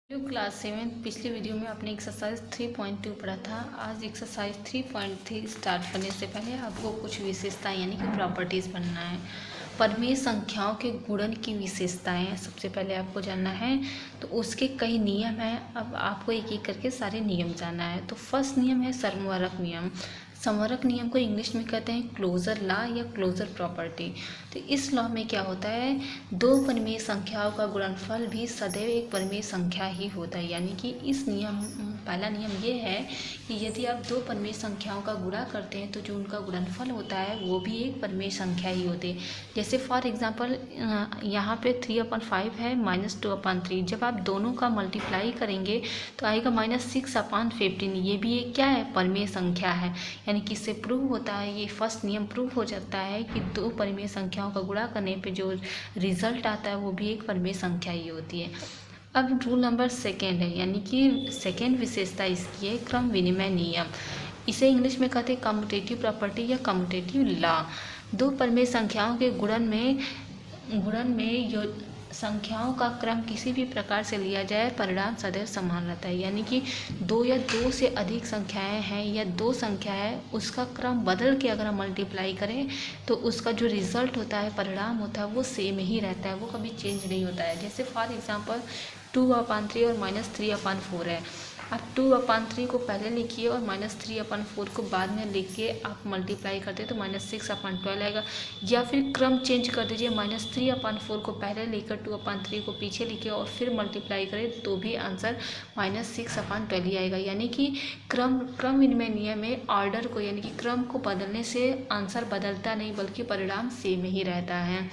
Class 7 पिछले video में आपने एक्सरसाइज 3.2 पढ़ा था। आज एक्सरसाइज 3.3 स्टार्ट करने से पहले आपको कुछ विशेषताएं यानी कि प्रॉपर्टीज़ बनना है। परिमेय संख्याओं के गुणन की विशेषताएं सबसे पहले आपको जानना है, तो उसके कई नियम हैं। अब आपको एक एक करके सारे नियम जानना है। तो फर्स्ट नियम है समवर्ग नियम। समवर्ग नियम को इंग्लिश में कहते हैं क्लोजर लॉ या क्लोजर प्रॉपर्टी। तो इस लॉ में क्या होता है, दो परिमेय संख्याओं का गुणनफल भी सदैव एक परिमेय संख्या ही होता है। यानी कि इस नियम पहला नियम ये है कि यदि आप दो परिमेय संख्याओं का गुणा करते हैं तो जो उनका गुणनफल होता है वो भी एक परिमेय संख्या ही होती है। जैसे फॉर एग्जांपल यहाँ पे 3/5 है -2/3। जब आप दोनों का मल्टीप्लाई करेंगे तो आएगा -6/15। ये भी एक क्या है, परिमेय संख्या है। यानी कि इससे प्रूव होता है, ये फर्स्ट नियम प्रूव हो जाता है कि दो परिमेय संख्याओं का गुणा करने पे जो रिजल्ट आता है वो भी एक परिमेय संख्या ही होती है। अब रूल नंबर सेकेंड है, यानी कि सेकेंड विशेषता इसकी है क्रम विनिमय नियम। इसे इंग्लिश में कहते हैं कम्यूटेटिव प्रॉपर्टी या कम्यूटेटिव लॉ। दो परिमेय संख्याओं के गुणन में जो संख्याओं का क्रम किसी भी प्रकार से लिया जाए परिणाम सदैव समान रहता है। यानी कि दो या दो से अधिक संख्याएं हैं या दो संख्या है, उसका क्रम बदल के अगर हम मल्टीप्लाई करें तो उसका जो रिजल्ट होता है, परिणाम होता है, वो सेम ही रहता है, वो कभी चेंज नहीं होता है। जैसे फॉर एग्जांपल 2/3 और -3/4 है। आप 2/3 को पहले लिखिए और -3/4 को बाद में लिख के आप मल्टीप्लाई करते हैं तो -6/12 आएगा। या फिर क्रम चेंज कर दीजिए, -3/4 को पहले लेकर 2/3 को पीछे लिखिए और फिर मल्टीप्लाई करें तो भी आंसर -6/12 ही आएगा। यानी कि क्रम विनिमय नियम में ऑर्डर को यानी कि क्रम को बदलने से आंसर बदलता नहीं बल्कि परिणाम सेम ही रहता है।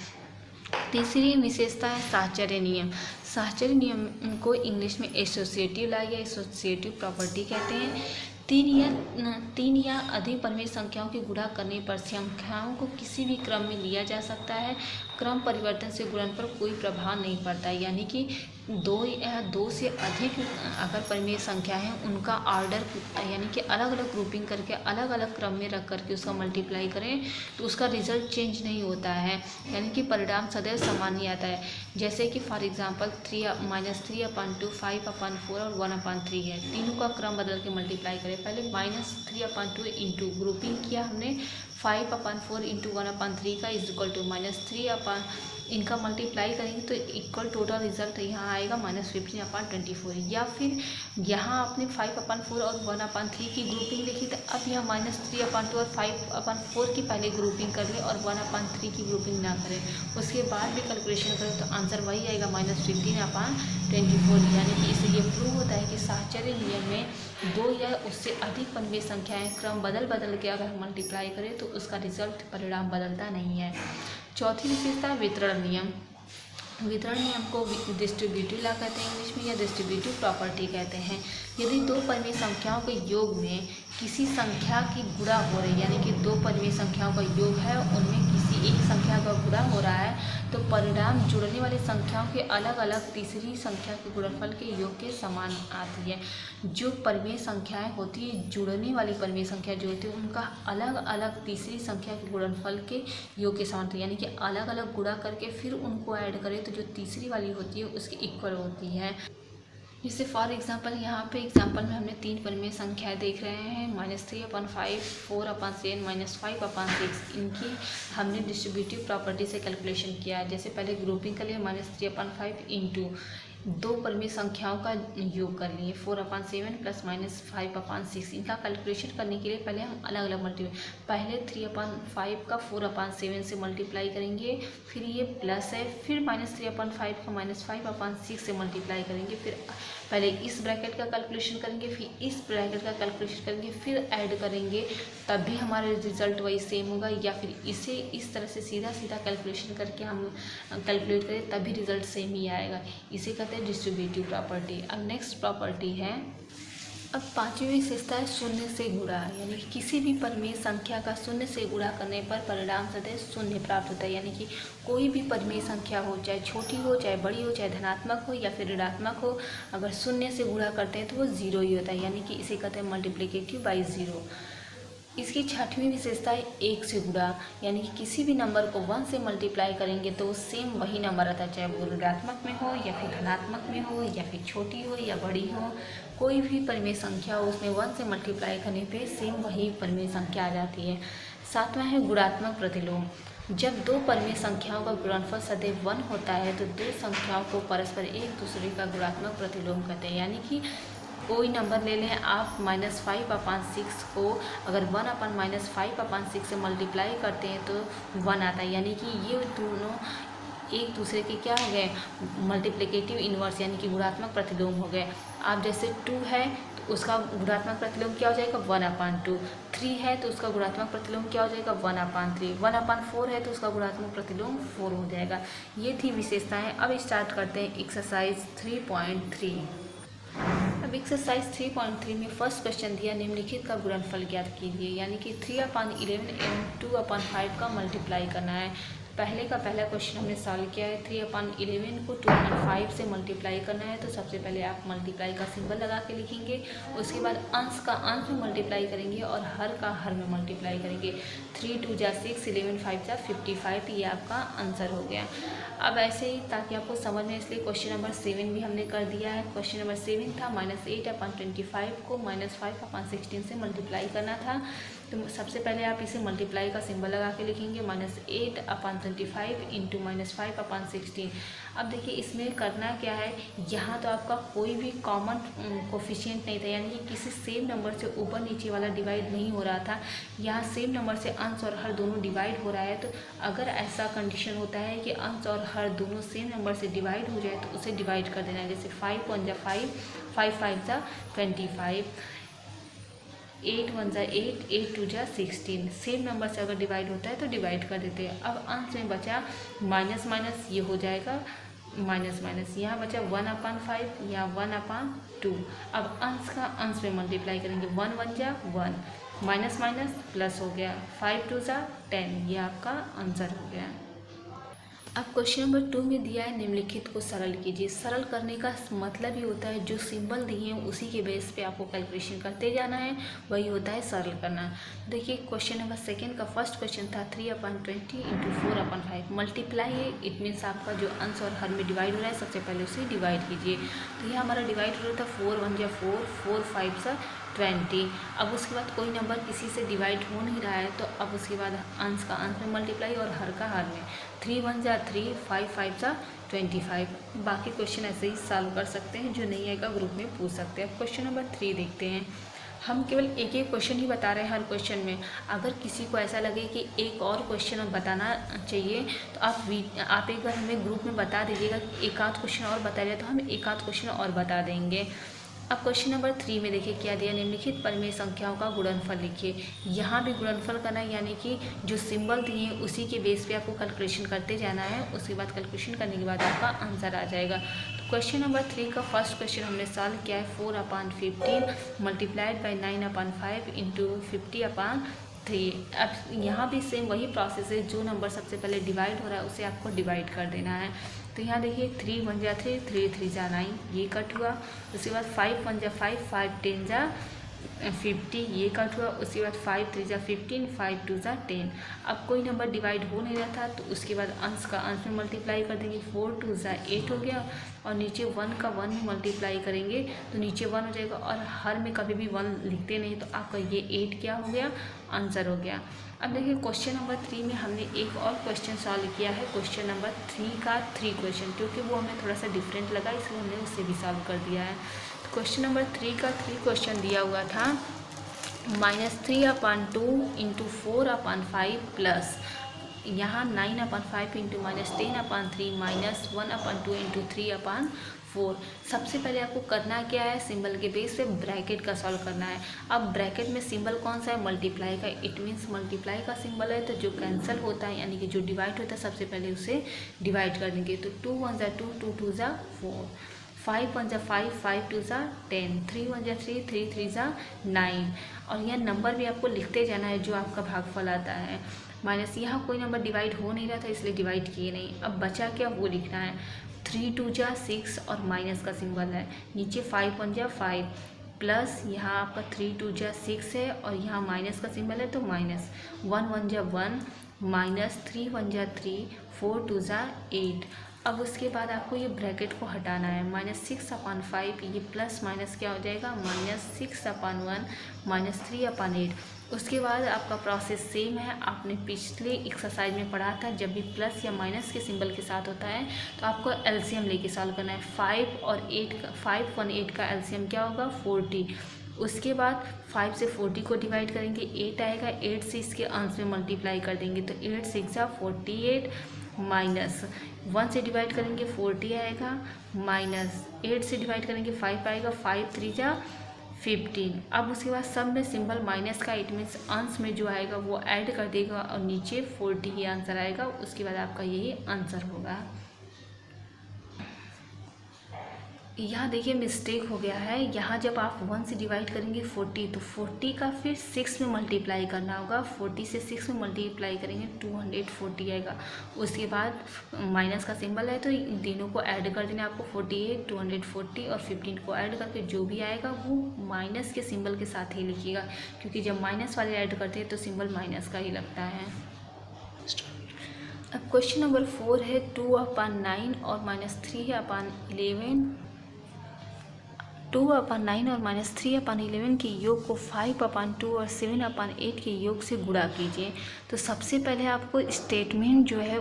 तीसरी विशेषता है साहचर्य नियम। साहचर्य नियम को इंग्लिश में एसोसिएटिव लॉ या एसोसिएटिव प्रॉपर्टी कहते हैं। तीन या अधिक परिमेय संख्याओं के गुणा करने पर संख्याओं को किसी भी क्रम में लिया जा सकता है। क्रम परिवर्तन से गुणन पर कोई प्रभाव नहीं पड़ता है। यानी कि दो या दो से अधिक अगर परिमेय संख्या है, उनका ऑर्डर यानी कि अलग अलग ग्रुपिंग करके अलग अलग क्रम में रख करके उसका मल्टीप्लाई करें तो उसका रिजल्ट चेंज नहीं होता है। यानी कि परिणाम सदैव समान ही आता है। जैसे कि फॉर एग्जांपल 3/2, 5/4 और 1/3 है। तीनों का क्रम बदल के मल्टीप्लाई करें। पहले -3/2 इंटू ग्रुपिंग किया हमने, 5/4 इंटू 1/3 का इज इक्वल टू -3 इनका मल्टीप्लाई करेंगे तो इक्वल टोटल रिजल्ट यहाँ आएगा -15/24। या फिर यहाँ आपने 5/4 और 1/3 की ग्रुपिंग लिखी, तो अब यहाँ -3/2 और 5/4 की पहले ग्रुपिंग कर ले और 1/3 की ग्रुपिंग ना करें, उसके बाद भी कैलकुलेशन करें तो आंसर वही आएगा -15/24। यानी कि इससे ये प्रूव होता है कि साहचर्य नियम में दो या उससे अधिक परिमेय संख्याएं क्रम बदल के अगर हम मल्टीप्लाई करें तो उसका रिजल्ट परिणाम बदलता नहीं है। चौथी विशेषता वितरण नियम। वितरण नियम को डिस्ट्रीब्यूटिव लॉ कहते हैं इंग्लिश में या डिस्ट्रीब्यूटिव प्रॉपर्टी कहते हैं। यदि दो परिमेय संख्याओं के योग में किसी संख्या की गुणा हो रही है, यानी कि दो परिमेय संख्याओं का योग है, उनमें किसी एक संख्या का गुणा हो रहा है, तो परिणाम जुड़ने वाली संख्याओं के अलग अलग तीसरी संख्या के गुणनफल के योग के समान आती है। जो परिमेय संख्याएं होती है, जुड़ने वाली परिमेय संख्या जो होती है, उनका अलग अलग तीसरी संख्या के गुणनफल के योग के समान होती है। यानी कि अलग अलग गुणा करके फिर उनको ऐड करें तो जो तीसरी वाली होती है उसके इक्वल होती है। जैसे फॉर एग्जांपल यहाँ पे एग्जांपल में हमने तीन परिमेय संख्याएं देख रहे हैं, -3/5, 4/7, -5/6। इनकी हमने डिस्ट्रीब्यूटिव प्रॉपर्टी से कैलकुलेशन किया है। जैसे पहले ग्रुपिंग कर लिए, -3/5 इंटू दो परिमेय संख्याओं का योग कर लिए 4/7 प्लस -5/6। इनका कैलकुलेशन करने के लिए पहले हम अलग अलग पहले 3/5 का 4/7 से मल्टीप्लाई करेंगे, फिर ये प्लस है, फिर -3/5 का -5/6 से मल्टीप्लाई करेंगे, फिर पहले इस ब्रैकेट का कैलकुलेशन करेंगे, फिर इस ब्रैकेट का कैलकुलेशन करेंगे, फिर ऐड करेंगे, तब भी हमारा रिजल्ट वही सेम होगा। या फिर इसे इस तरह से सीधा कैलकुलेशन करके हम कैलकुलेट करें तब भी रिजल्ट सेम ही आएगा। इसे कहते हैं डिस्ट्रीब्यूटिव प्रॉपर्टी। अब नेक्स्ट प्रॉपर्टी है, अब पांचवी विशेषता है शून्य से गुणा। यानी कि किसी भी परिमेय संख्या का शून्य से गुणा करने पर परिणाम सदैव शून्य प्राप्त होता है। यानी कि कोई भी परिमेय संख्या हो, चाहे छोटी हो चाहे बड़ी हो, चाहे धनात्मक हो या फिर ऋणात्मक हो, अगर शून्य से गुणा करते हैं तो वो जीरो ही होता है। यानी कि इसे कहते हैं मल्टीप्लिकेटिव बाई जीरो। इसकी छठवीं विशेषता है एक से गुणा, यानी कि किसी भी नंबर को 1 से मल्टीप्लाई करेंगे तो सेम वही नंबर आता है, चाहे वो ऋणात्मक में हो या फिर धनात्मक में हो या फिर छोटी हो या बड़ी हो, कोई भी परिमेय संख्या हो उसमें 1 से मल्टीप्लाई करने पे सेम वही परिमेय संख्या आ जाती है। सातवां है गुणात्मक प्रतिलोम। जब दो परिमेय संख्याओं का गुणनफल सदैव 1 होता है तो दो संख्याओं को परस्पर एक दूसरे का गुणात्मक प्रतिलोम कहते हैं। यानी कि कोई नंबर ले लें आप, -5/6 को अगर 1/-5/6 से मल्टीप्लाई करते हैं तो 1 आता है। यानी कि ये दोनों एक दूसरे के क्या हो गए, मल्टीप्लिकेटिव इन्वर्स यानी कि गुणात्मक प्रतिलोम हो गए। आप जैसे 2 है तो उसका गुणात्मक प्रतिलोम क्या हो जाएगा, 1/2। 3 है तो उसका गुणात्मक प्रतिलोम क्या हो जाएगा, 1/3। 1/4 है तो उसका गुणात्मक प्रतिलोम 4 हो जाएगा। ये थी विशेषताएं। अब स्टार्ट करते हैं एक्सरसाइज 3.3। अब एक्सरसाइज 3.3 में फर्स्ट क्वेश्चन दिया, निम्नलिखित का गुणनफल ज्ञात कीजिए। यानी कि 3/11 एवं 2/5 का मल्टीप्लाई करना है। पहले का पहला क्वेश्चन हमने सॉल्व किया है। 3/11 को 2/5 से मल्टीप्लाई करना है तो सबसे पहले आप मल्टीप्लाई का सिंबल लगा के लिखेंगे। उसके बाद अंश का अंश में मल्टीप्लाई करेंगे और हर का हर में मल्टीप्लाई करेंगे। 3 2 जा 6, 11 5 जा 55, ये आपका आंसर हो गया। अब ऐसे ही ताकि आपको समझ में, इसलिए क्वेश्चन नंबर 7 भी हमने कर दिया है। क्वेश्चन नंबर 7 था -8/25 को -5/16 से मल्टीप्लाई करना था। तो सबसे पहले आप इसे मल्टीप्लाई का सिंबल लगा के लिखेंगे, -8/25 इंटू -5/16। अब देखिए इसमें करना क्या है, यहाँ तो आपका कोई भी कॉमन कोफिशिएंट नहीं था, यानी कि किसी सेम नंबर से ऊपर नीचे वाला डिवाइड नहीं हो रहा था। यहाँ सेम नंबर से अंश और हर दोनों डिवाइड हो रहा है। तो अगर ऐसा कंडीशन होता है कि अंश और हर दोनों सेम नंबर से डिवाइड हो जाए तो उसे डिवाइड कर देना है। जैसे 5 1 जा 5, 5 5 जा 25, 8 1 जा 8, 8 2 जा 16। सेम नंबर से अगर डिवाइड होता है तो डिवाइड कर देते हैं। अब अंश में बचा माइनस माइनस, ये हो जाएगा माइनस माइनस, यहाँ बचा 1/5 या 1/2। अब अंश का अंश में मल्टीप्लाई करेंगे, 1 1 जा 1, माइनस माइनस प्लस हो गया, 5 2 जा 10, ये आपका आंसर हो गया। अब क्वेश्चन नंबर 2 में दिया है, निम्नलिखित को सरल कीजिए। सरल करने का मतलब ही होता है जो सिंबल दिए हैं उसी के बेस पे आपको कैलकुलेशन करते जाना है, वही होता है सरल करना। देखिए क्वेश्चन नंबर 2 का फर्स्ट क्वेश्चन था 3/20 इंटू 4/5 मल्टीप्लाई है। इट मीन्स आपका जो अंश और हर में डिवाइड हो रहा है सबसे पहले उसे डिवाइड कीजिए। तो यह हमारा डिवाइड हो रहा था 4 1 जा 4, 4 5 जा 20। अब उसके बाद कोई नंबर किसी से डिवाइड हो नहीं रहा है तो अब उसके बाद अंश का अंश में मल्टीप्लाई और हर का हर में। 3 1 जा 3, 5 5 जा 25। बाकी क्वेश्चन ऐसे ही सॉल्व कर सकते हैं, जो नहीं आएगा ग्रुप में पूछ सकते हैं। अब क्वेश्चन नंबर 3 देखते हैं। हम केवल एक एक क्वेश्चन ही बता रहे हैं हर क्वेश्चन में। अगर किसी को ऐसा लगे कि एक और क्वेश्चन बताना चाहिए तो आप एक बार हमें ग्रुप में बता दीजिएगा कि एक आध क्वेश्चन और बता दिया तो हम एक आध क्वेश्चन और बता देंगे। अब क्वेश्चन नंबर 3 में देखिए क्या दिया, निम्नलिखित परिमेय संख्याओं का गुणनफल लिखिए। यहाँ भी गुणनफल करना है, यानी कि जो सिंबल दिए हैं उसी के बेस पे आपको कैलकुलेशन करते जाना है। उसके बाद कैलकुलेशन करने के बाद आपका आंसर आ जाएगा। तो क्वेश्चन नंबर 3 का फर्स्ट क्वेश्चन हमने सॉल्व किया है। 4/15 मल्टीप्लाइड बाई 9/5 इंटू 50/3। अब यहाँ भी सेम वही प्रोसेस है, जो नंबर सबसे पहले डिवाइड हो रहा है उसे आपको डिवाइड कर देना है। तो यहाँ देखिए 3 1 जा 3, 3 3 जा 9, ये कट हुआ। उसके बाद 5 1 जा 5, 5 10 जा 50, ये कट हुआ। उसके बाद 5 3 जा 15, 5 2 जा 10। अब कोई नंबर डिवाइड हो नहीं रहा था तो उसके बाद अंश का अंश में मल्टीप्लाई कर देंगे, 4 2 जा 8 हो गया। और नीचे 1 का 1 में मल्टीप्लाई करेंगे तो नीचे 1 हो जाएगा। और हर में कभी भी 1 लिखते नहीं तो आपका ये 8 क्या हो गया, आंसर हो गया। अब देखिए क्वेश्चन नंबर 3 में हमने एक और क्वेश्चन सॉल्व किया है, क्वेश्चन नंबर 3 का 3 क्वेश्चन, क्योंकि वो हमें थोड़ा सा डिफरेंट लगा इसलिए हमने उससे भी सॉल्व कर दिया है। तो क्वेश्चन नंबर 3 का 3 क्वेश्चन दिया हुआ था -3/2 इंटू 4/5 प्लस यहाँ 9/5 इंटू -10/3 -1/2 इंटू 3/4। सबसे पहले आपको करना क्या है, सिंबल के बेस पे ब्रैकेट का सॉल्व करना है। अब ब्रैकेट में सिंबल कौन सा है, मल्टीप्लाई का। इट मीन्स मल्टीप्लाई का सिंबल है तो जो कैंसिल होता है यानी कि जो डिवाइड होता है सबसे पहले उसे डिवाइड कर देंगे। तो 2 1 जा 2, 2 2 जा 4, 5 1 जा 5, 5 2 जा 10, 3 1 जा 3, 3 3 जा 9। और यह नंबर भी आपको लिखते जाना है जो आपका भागफल आता है। माइनस यहाँ कोई नंबर डिवाइड हो नहीं रहा था इसलिए डिवाइड किए नहीं। अब बचा क्या वो लिखना है। 3 2 जा 6 और माइनस का सिंबल है। नीचे 5 1 जा 5, प्लस यहाँ आपका 3 2 जा 6 है और यहाँ माइनस का सिंबल है तो माइनस 1 1 जा 1 माइनस 3 1 जा 3 4 2 जा 8। अब उसके बाद आपको ये ब्रैकेट को हटाना है, -6/5 ये प्लस माइनस क्या हो जाएगा -6/1 -3/8। उसके बाद आपका प्रोसेस सेम है, आपने पिछले एक्सरसाइज में पढ़ा था जब भी प्लस या माइनस के सिंबल के साथ होता है तो आपको एलसीएम लेके सॉल्व करना है। 5 और 8 का 5 1 8 का एलसीएम क्या होगा 40। उसके बाद 5 से 40 को डिवाइड करेंगे 8 आएगा, 8 से इसके अंश में मल्टीप्लाई कर देंगे तो 8 6 जा 48 माइनस 1 से डिवाइड करेंगे 40 आएगा, माइनस 8 से डिवाइड करेंगे 5 आएगा, 5 3 जा 15। अब उसके बाद सब में सिंबल माइनस का, इट मीन्स अंश में जो आएगा वो ऐड कर देगा और नीचे 40 ही आंसर आएगा। उसके बाद आपका यही आंसर होगा। यहाँ देखिए मिस्टेक हो गया है, यहाँ जब आप 1 से डिवाइड करेंगे 40 तो 40 का फिर 6 में मल्टीप्लाई करना होगा, 40 से 6 में मल्टीप्लाई करेंगे 240 आएगा। उसके बाद माइनस का सिंबल है तो इन तीनों को ऐड कर देना आपको 48 240 और 15 को ऐड करके जो भी आएगा वो माइनस के सिंबल के साथ ही लिखिएगा, क्योंकि जब माइनस वाले ऐड करते हैं तो सिंबल माइनस का ही लगता है। अब क्वेश्चन नंबर 4 है 2/9 और -3/11 2/9 और -3/11 के योग को 5/2 और 7/8 के योग से गुणा कीजिए। तो सबसे पहले आपको स्टेटमेंट जो है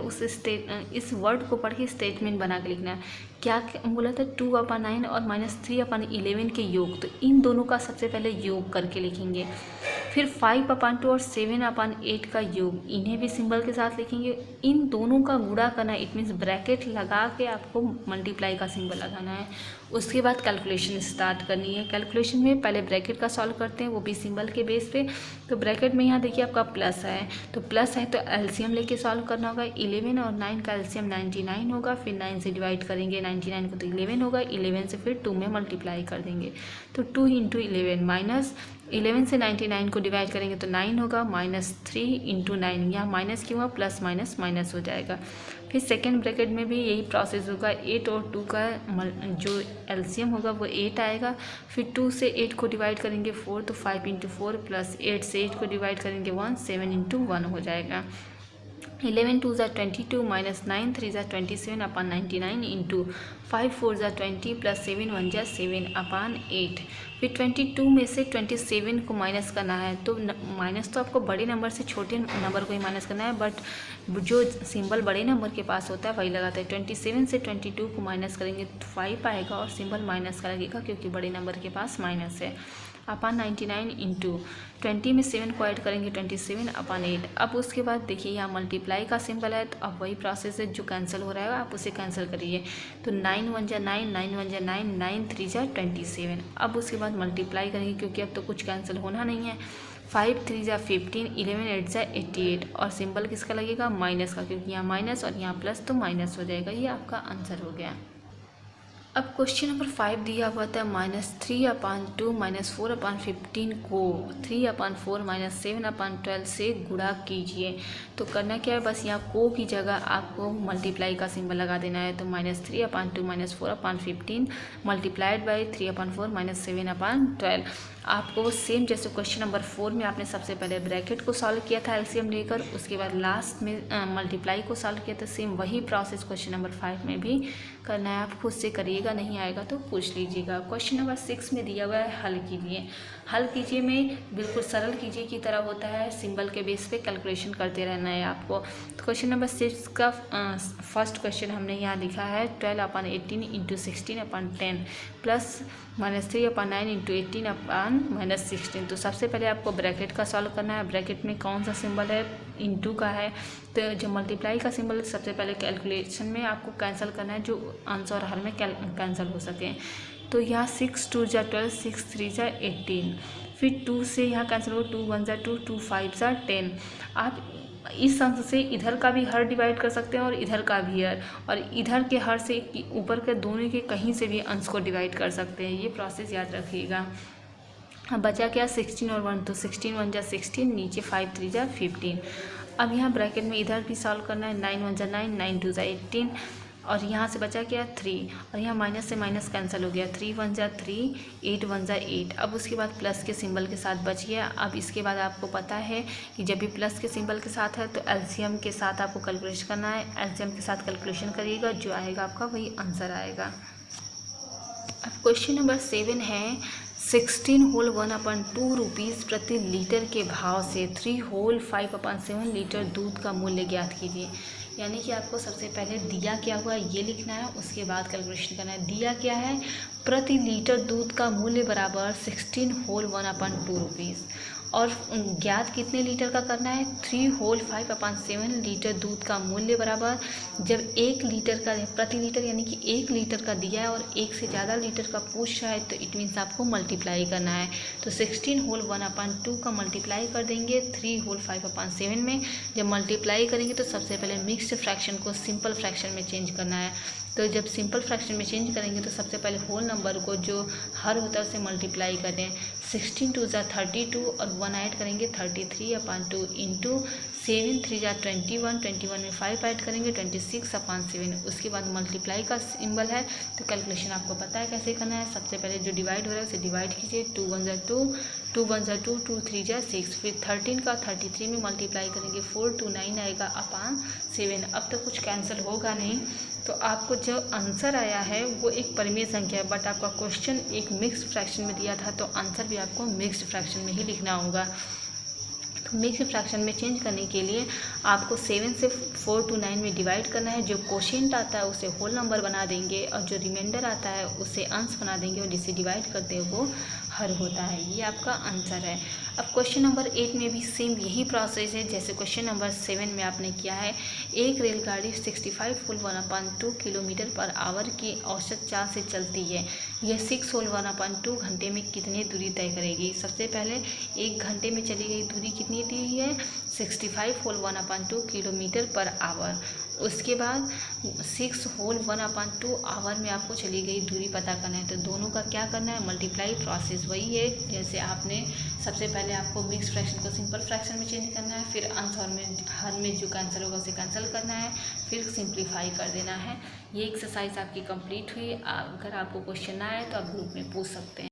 इस वर्ड को पढ़ के स्टेटमेंट बना के लिखना है। क्या बोला था 2/9 और -3/11 के योग, तो इन दोनों का सबसे पहले योग करके लिखेंगे। फिर 5/2 और 7/8 का योग, इन्हें भी सिंबल के साथ लिखेंगे। इन दोनों का गुणा करना है, इट मीन्स ब्रैकेट लगा के आपको मल्टीप्लाई का सिंबल लगाना है। उसके बाद कैलकुलेशन स्टार्ट करनी है। कैलकुलेशन में पहले ब्रैकेट का सॉल्व करते हैं, वो भी सिंबल के बेस पे। तो ब्रैकेट में यहाँ देखिए आपका प्लस है, तो प्लस है तो एलसीएम लेके सॉल्व करना होगा। 11 और 9 का एलसीएम 99 होगा, फिर 9 से डिवाइड करेंगे 99 को तो 11 होगा, 11 से फिर 2 में मल्टीप्लाई कर देंगे तो 2 × 11 माइनस 11 से 99 को डिवाइड करेंगे तो 9 होगा, -3 × 9, यहाँ माइनस क्यों हुआ, प्लस माइनस माइनस हो जाएगा। फिर सेकेंड ब्रैकेट में भी यही प्रोसेस होगा, 8 और 2 का जो एलसीएम होगा वो 8 आएगा। फिर 2 से 8 को डिवाइड करेंगे 4 तो 5 × 4 प्लस 8 से 8 को डिवाइड करेंगे 1, 7 × 1 हो जाएगा। 11 2 जा 22 -9 3 जा 27/99 इंटू 5 4 जा 20 प्लस 7 1 जा 7/8। फिर 22 में से 27 को माइनस करना है, तो माइनस तो आपको बड़े नंबर से छोटे नंबर को ही माइनस करना है, बट जो सिंबल बड़े नंबर के पास होता है वही लगाता है। 27 से 22 को माइनस करेंगे तो 5 आएगा और सिंबल माइनस का लगेगा क्योंकि बड़े नंबर के पास माइनस है। /99 इंटू 20 में 7 को ऐड करेंगे 27/8। अब उसके बाद देखिए यहाँ मल्टीप्लाई का सिंबल है, तो अब वही प्रोसेस है, जो कैंसिल हो रहा है आप उसे कैंसिल करिए। तो 9 1 जा 9 9 1 जा 9 9 3 जा 27। अब उसके बाद मल्टीप्लाई करेंगे क्योंकि अब तो कुछ कैंसिल होना नहीं है। 5 3 जा 15 11 8 जा 88 और सिंबल किसका लगेगा, माइनस का, क्योंकि यहाँ माइनस और यहाँ प्लस तो माइनस हो जाएगा। ये आपका आंसर हो गया। अब क्वेश्चन नंबर 5 दिया हुआ था -3/2 -4/15 को 3/4 -7/12 से गुणा कीजिए। तो करना क्या है, बस यहाँ को की जगह आपको मल्टीप्लाई का सिंबल लगा देना है। तो -3/2 -4/15 मल्टीप्लाइड बाई 3/4 -7/12। आपको सेम जैसे क्वेश्चन नंबर 4 में आपने सबसे पहले ब्रैकेट को सॉल्व किया था एलसीएम लेकर, उसके बाद लास्ट में मल्टीप्लाई को सॉल्व किया था। सेम वही प्रोसेस क्वेश्चन नंबर 5 में भी करना है। आप खुद से करिएगा, नहीं आएगा तो पूछ लीजिएगा। क्वेश्चन नंबर 6 में दिया हुआ है हल कीजिए। हल कीजिए में बिल्कुल सरल कीजिए की तरह होता है, सिंबल के बेस पे कैलकुलेशन करते रहना है आपको। तो क्वेश्चन नंबर 6 का फर्स्ट क्वेश्चन हमने यहाँ लिखा है 12/18 इंटू 16/10 प्लस -3/9 इंटू 18/- 16। तो सबसे पहले आपको ब्रैकेट का सॉल्व करना है। ब्रैकेट में कौन सा सिंबल है, इंटू का है, तो जो मल्टीप्लाई का सिंबल सबसे पहले कैलकुलेशन में आपको कैंसिल करना है, जो आंसर और हल में कैंसिल हो सके। तो यहाँ 6 2 जा 12 6 3 जा 18, फिर 2 से यहाँ कैंसिल हो, 2 1 जा 2 2 5 जा 10। आप इस अंश से इधर का भी हर डिवाइड कर सकते हैं और इधर का भी हर, और इधर के हर से ऊपर के दोनों के कहीं से भी अंश को डिवाइड कर सकते हैं। ये प्रोसेस याद रखिएगा। अब बचा क्या 16 और 1, तो 16 1 जा 16, नीचे 5 3 जा 15। अब यहाँ ब्रैकेट में इधर भी सॉल्व करना है। 9 1 जा 9 9 2 जा 18 और यहाँ से बचा क्या 3, और यहाँ माइनस से माइनस कैंसिल हो गया, 3 1 जा 3, 8 1 जा 8। अब उसके बाद प्लस के सिंबल के साथ बच गया। अब इसके बाद आपको पता है कि जब भी प्लस के सिंबल के साथ है तो एलसीएम के साथ आपको कैलकुलेशन करना है। एलसीएम के साथ कैलकुलेशन करिएगा, जो आएगा आपका वही आंसर आएगा। अब क्वेश्चन नंबर 7 है 16 होल 1/2 रुपीज़ प्रति लीटर के भाव से 3 होल 5/7 लीटर दूध का मूल्य ज्ञात कीजिए। यानी कि आपको सबसे पहले दिया क्या हुआ ये लिखना है, उसके बाद कैलकुलेशन करना है। दिया क्या है, प्रति लीटर दूध का मूल्य बराबर 16 होल 1/2 रुपीज़, और ज्ञात कितने लीटर का करना है, 3 होल 5/7 लीटर दूध का मूल्य बराबर, जब 1 लीटर का प्रति लीटर यानी कि 1 लीटर का दिया है और 1 से ज़्यादा लीटर का पूछ रहा है तो इट मीन्स आपको मल्टीप्लाई करना है। तो 16 होल 1/2 का मल्टीप्लाई कर देंगे 3 होल 5/7 में। जब मल्टीप्लाई करेंगे तो सबसे पहले मिक्स्ड फ्रैक्शन को सिंपल फ्रैक्शन में चेंज करना है। तो जब सिंपल फ्रैक्शन में चेंज करेंगे तो सबसे पहले होल नंबर को जो हर होता है उसे मल्टीप्लाई कर दें। 16 2 जा 32 और 1 ऐड करेंगे 33/2 इंटू 7 3 जा 21, 21 में 5 ऐड करेंगे 26/7। उसके बाद मल्टीप्लाई का सिंबल है तो कैलकुलेशन आपको पता है कैसे करना है। सबसे पहले जो डिवाइड हो रहा है उसे डिवाइड कीजिए, 2 1 जा 2, 2 1 जा 2, 2 3 जा 6, फिर 13 का 33 में मल्टीप्लाई करेंगे 4 2 9 आएगा अपान 7। अब तक कुछ कैंसिल होगा नहीं, तो आपको जो आंसर आया है वो एक परिमेय संख्या है, बट आपका क्वेश्चन एक मिक्स्ड फ्रैक्शन में दिया था तो आंसर भी आपको मिक्स्ड फ्रैक्शन में ही लिखना होगा। तो मिक्स्ड फ्रैक्शन में चेंज करने के लिए आपको 7 से 4 to 9 में डिवाइड करना है। जो क्वोशिएंट आता है उसे होल नंबर बना देंगे और जो रिमाइंडर आता है उसे अंश बना देंगे और जिसे डिवाइड करते हैं वो हर होता है। ये आपका आंसर है। अब क्वेश्चन नंबर 8 में भी सेम यही प्रोसेस है जैसे क्वेश्चन नंबर 7 में आपने किया है। एक रेलगाड़ी 65 होल 1/2 किलोमीटर पर आवर की औसत चाल से चलती है। यह 6 होल 1/2 घंटे में कितनी दूरी तय करेगी। सबसे पहले 1 घंटे में चली गई दूरी कितनी दी है, 65 होल 1/2 किलोमीटर पर आवर। उसके बाद 6 होल 1/2 आवर में आपको चली गई दूरी पता करना है। तो दोनों का क्या करना है, मल्टीप्लाई प्रोसेस वही है जैसे आपने सबसे पहले आपको मिक्स फ्रैक्शन को सिंपल फ्रैक्शन में चेंज करना है, फिर अंश और में हर में जो कैंसिल होगा उसे कैंसिल करना है, फिर सिंप्लीफाई कर देना है। ये एक्सरसाइज आपकी कंप्लीट हुई। अगर आपको क्वेश्चन ना आए तो आप ग्रुप में पूछ सकते हैं।